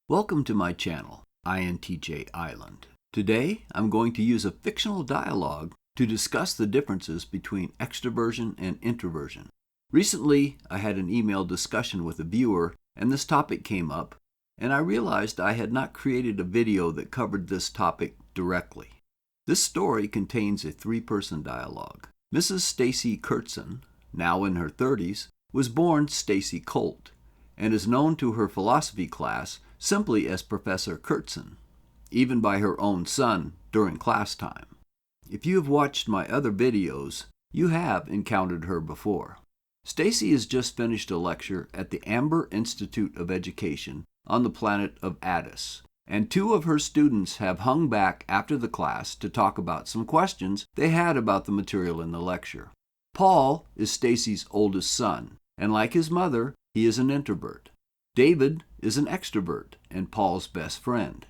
Welcome to my channel, INTJ Island. Today, I'm going to use a fictional dialogue to discuss the differences between extroversion and introversion. Recently, I had an email discussion with a viewer, and this topic came up, and I realized I had not created a video that covered this topic directly. This story contains a three-person dialogue. Mrs. Staci Curtson, now in her 30s, was born Staci Colt, and is known to her philosophy class simply as Professor Curtson, even by her own son during class time. If you have watched my other videos, you have encountered her before. Staci has just finished a lecture at the Amber Institute of Education on the planet of Addis, and two of her students have hung back after the class to talk about some questions they had about the material in the lecture. Paul is Staci's oldest son, and like his mother, he is an introvert. David is an extrovert and Paul's best friend.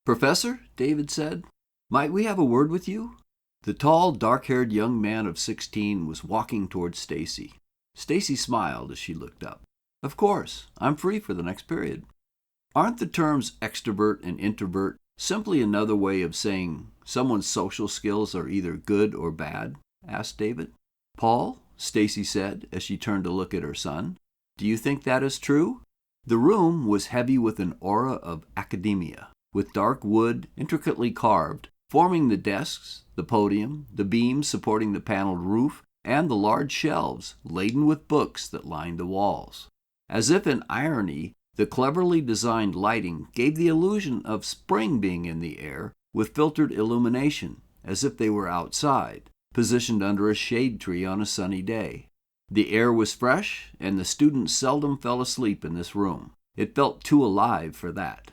"Professor," David said, "might we have a word with you?" The tall, dark-haired young man of 16 was walking towards Staci. Staci smiled as she looked up. "Of course, I'm free for the next period." "Aren't the terms extrovert and introvert simply another way of saying someone's social skills are either good or bad?" asked David. "Paul," Staci said as she turned to look at her son, "do you think that is true?" The room was heavy with an aura of academia, with dark wood intricately carved, forming the desks, the podium, the beams supporting the paneled roof, and the large shelves laden with books that lined the walls. As if in irony, the cleverly designed lighting gave the illusion of spring being in the air with filtered illumination, as if they were outside, positioned under a shade tree on a sunny day. The air was fresh, and the students seldom fell asleep in this room. It felt too alive for that.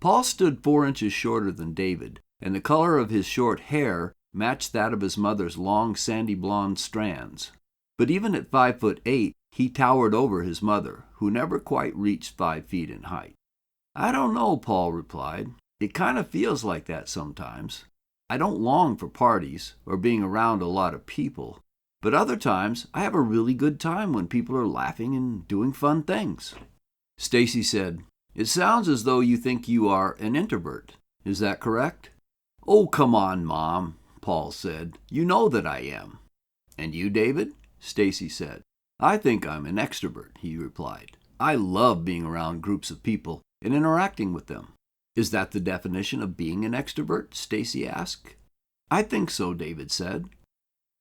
Paul stood 4 inches shorter than David, and the color of his short hair matched that of his mother's long sandy blonde strands. But even at 5'8", he towered over his mother, who never quite reached 5 feet in height. "I don't know," Paul replied. "It kind of feels like that sometimes. I don't long for parties or being around a lot of people. But other times, I have a really good time when people are laughing and doing fun things." Staci said, "It sounds as though you think you are an introvert. Is that correct?" "Oh, come on, Mom," Paul said. "You know that I am." "And you, David?" Staci said. "I think I'm an extrovert," he replied. "I love being around groups of people and interacting with them." "Is that the definition of being an extrovert?" Staci asked. "I think so," David said.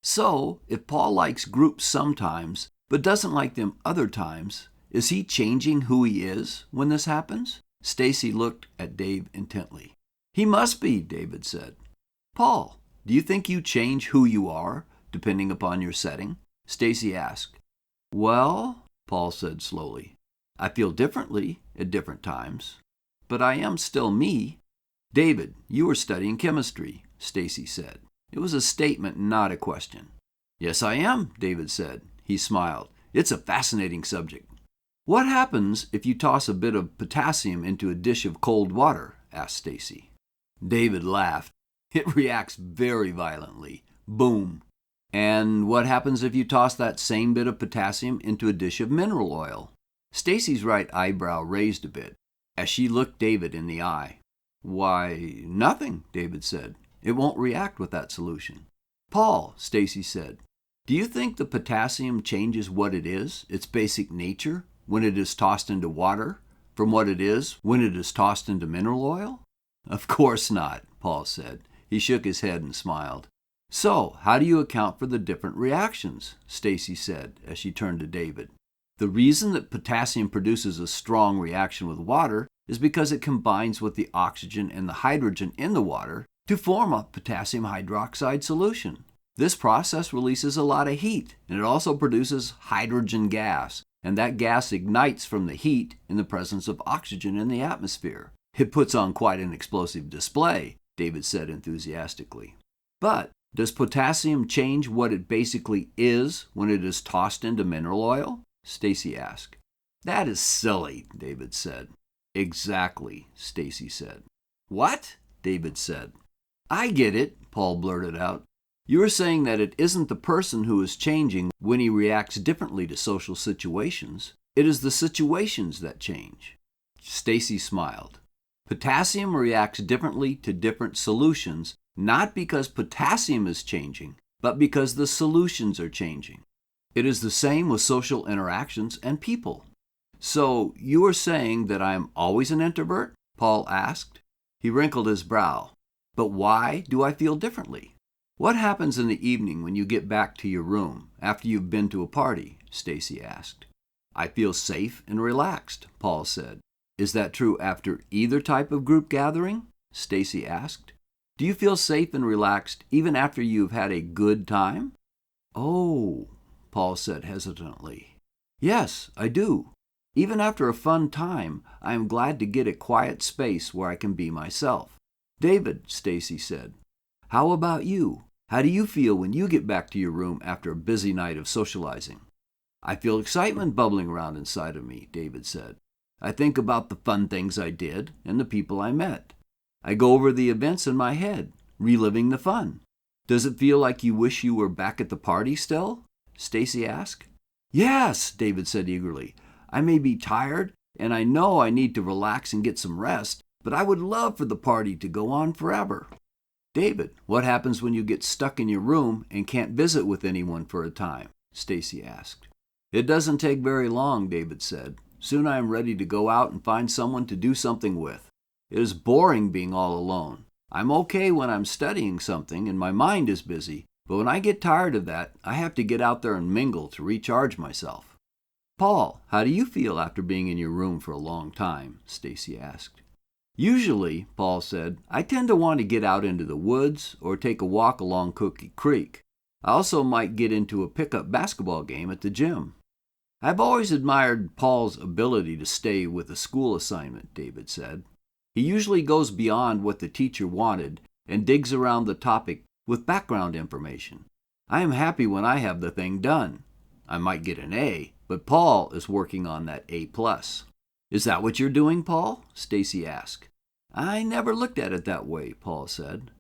"So, if Paul likes groups sometimes, but doesn't like them other times, is he changing who he is when this happens?" Staci looked at Dave intently. "He must be," David said. "Paul, do you think you change who you are, depending upon your setting?" Staci asked. "Well," Paul said slowly, "I feel differently at different times, but I am still me." "David, you are studying chemistry," Staci said. It was a statement, not a question. "Yes, I am," David said. He smiled. "It's a fascinating subject." "What happens if you toss a bit of potassium into a dish of cold water?" asked Staci. David laughed. "It reacts very violently. Boom." "And what happens if you toss that same bit of potassium into a dish of mineral oil?" Staci's right eyebrow raised a bit as she looked David in the eye. "Why, nothing," David said. "It won't react with that solution." "Paul," Staci said, "do you think the potassium changes what it is, its basic nature, when it is tossed into water, from what it is when it is tossed into mineral oil?" "Of course not," Paul said. He shook his head and smiled. "So, how do you account for the different reactions?" Staci said as she turned to David. "The reason that potassium produces a strong reaction with water is because it combines with the oxygen and the hydrogen in the water to form a potassium hydroxide solution. This process releases a lot of heat, and it also produces hydrogen gas, and that gas ignites from the heat in the presence of oxygen in the atmosphere. It puts on quite an explosive display," David said enthusiastically. "But does potassium change what it basically is when it is tossed into mineral oil?" Staci asked. "That is silly," David said. "Exactly," Staci said. "What?" David said. "I get it," Paul blurted out. "You are saying that it isn't the person who is changing when he reacts differently to social situations. It is the situations that change." Staci smiled. Potassium reacts differently to different solutions, not because potassium is changing, but because the solutions are changing. It is the same with social interactions and people. So, you are saying that I am always an introvert? Paul asked. He wrinkled his brow. But why do I feel differently? What happens in the evening when you get back to your room after you've been to a party? Staci asked. I feel safe and relaxed, Paul said. Is that true after either type of group gathering? Staci asked. Do you feel safe and relaxed even after you've had a good time? Oh, Paul said hesitantly. Yes, I do. Even after a fun time, I am glad to get a quiet space where I can be myself. David, Staci said, how about you? How do you feel when you get back to your room after a busy night of socializing? I feel excitement bubbling around inside of me, David said. I think about the fun things I did and the people I met. I go over the events in my head, reliving the fun. Does it feel like you wish you were back at the party still? Staci asked. Yes, David said eagerly. I may be tired, and I know I need to relax and get some rest, but I would love for the party to go on forever. David, what happens when you get stuck in your room and can't visit with anyone for a time? Staci asked. It doesn't take very long, David said. Soon I am ready to go out and find someone to do something with. It is boring being all alone. I'm okay when I'm studying something and my mind is busy, but when I get tired of that, I have to get out there and mingle to recharge myself. Paul, how do you feel after being in your room for a long time? Staci asked. Usually, Paul said, I tend to want to get out into the woods or take a walk along Cookie Creek. I also might get into a pickup basketball game at the gym. I've always admired Paul's ability to stay with a school assignment, David said. He usually goes beyond what the teacher wanted and digs around the topic with background information. I am happy when I have the thing done. I might get an A, but Paul is working on that A+. Is that what you're doing, Paul? Staci asked. I never looked at it that way, Paul said.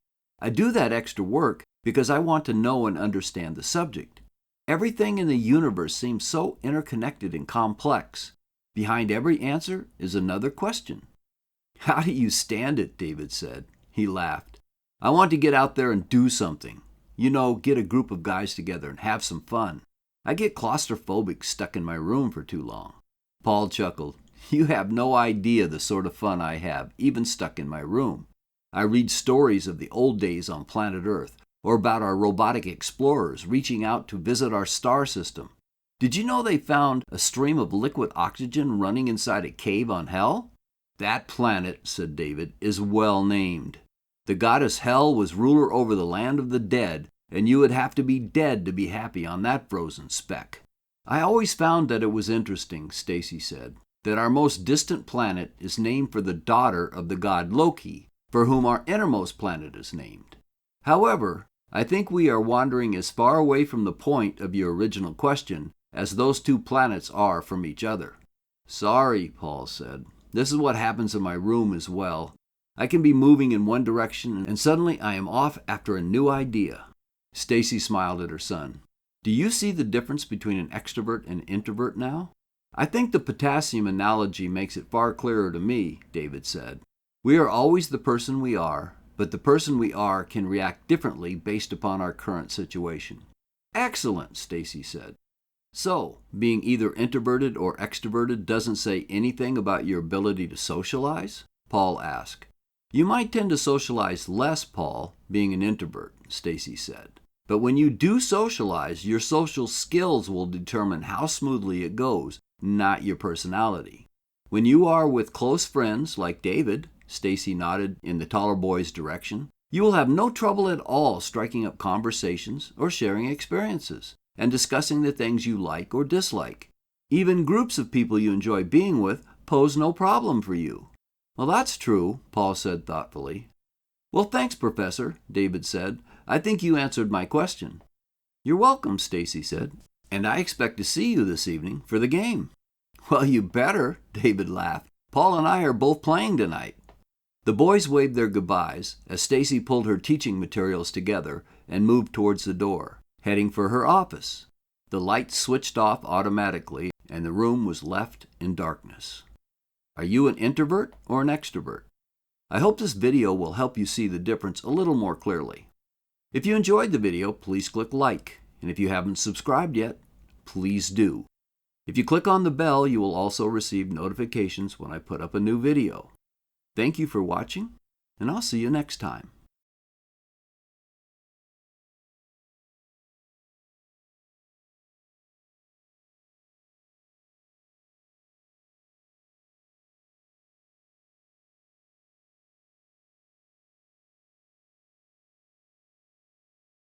I do that extra work because I want to know and understand the subject. Everything in the universe seems so interconnected and complex. Behind every answer is another question. How do you stand it? David said. He laughed. I want to get out there and do something. Get a group of guys together and have some fun. I get claustrophobic stuck in my room for too long. Paul chuckled. You have no idea the sort of fun I have, even stuck in my room. I read stories of the old days on planet Earth, or about our robotic explorers reaching out to visit our star system. Did you know they found a stream of liquid oxygen running inside a cave on Hell? That planet, said David, is well named. The goddess Hel was ruler over the land of the dead, and you would have to be dead to be happy on that frozen speck. I always found that it was interesting, Staci said, that our most distant planet is named for the daughter of the god Loki, for whom our innermost planet is named. However, I think we are wandering as far away from the point of your original question as those two planets are from each other. Sorry, Paul said. This is what happens in my room as well. I can be moving in one direction and suddenly I am off after a new idea. Staci smiled at her son. Do you see the difference between an extrovert and introvert now? I think the potassium analogy makes it far clearer to me, David said. We are always the person we are, but the person we are can react differently based upon our current situation. Excellent, Staci said. So, being either introverted or extroverted doesn't say anything about your ability to socialize? Paul asked. You might tend to socialize less, Paul, being an introvert, Staci said. But when you do socialize, your social skills will determine how smoothly it goes, not your personality. When you are with close friends like David, Staci nodded in the taller boy's direction, you will have no trouble at all striking up conversations or sharing experiences and discussing the things you like or dislike. Even groups of people you enjoy being with pose no problem for you. Well, that's true, Paul said thoughtfully. Well, thanks, Professor, David said. I think you answered my question. You're welcome, Staci said. And I expect to see you this evening for the game. Well, you better, David laughed. Paul and I are both playing tonight. The boys waved their goodbyes as Staci pulled her teaching materials together and moved towards the door, heading for her office. The lights switched off automatically and the room was left in darkness. Are you an introvert or an extrovert? I hope this video will help you see the difference a little more clearly. If you enjoyed the video, please click like, and if you haven't subscribed yet, please do. If you click on the bell, you will also receive notifications when I put up a new video. Thank you for watching, and I'll see you next time.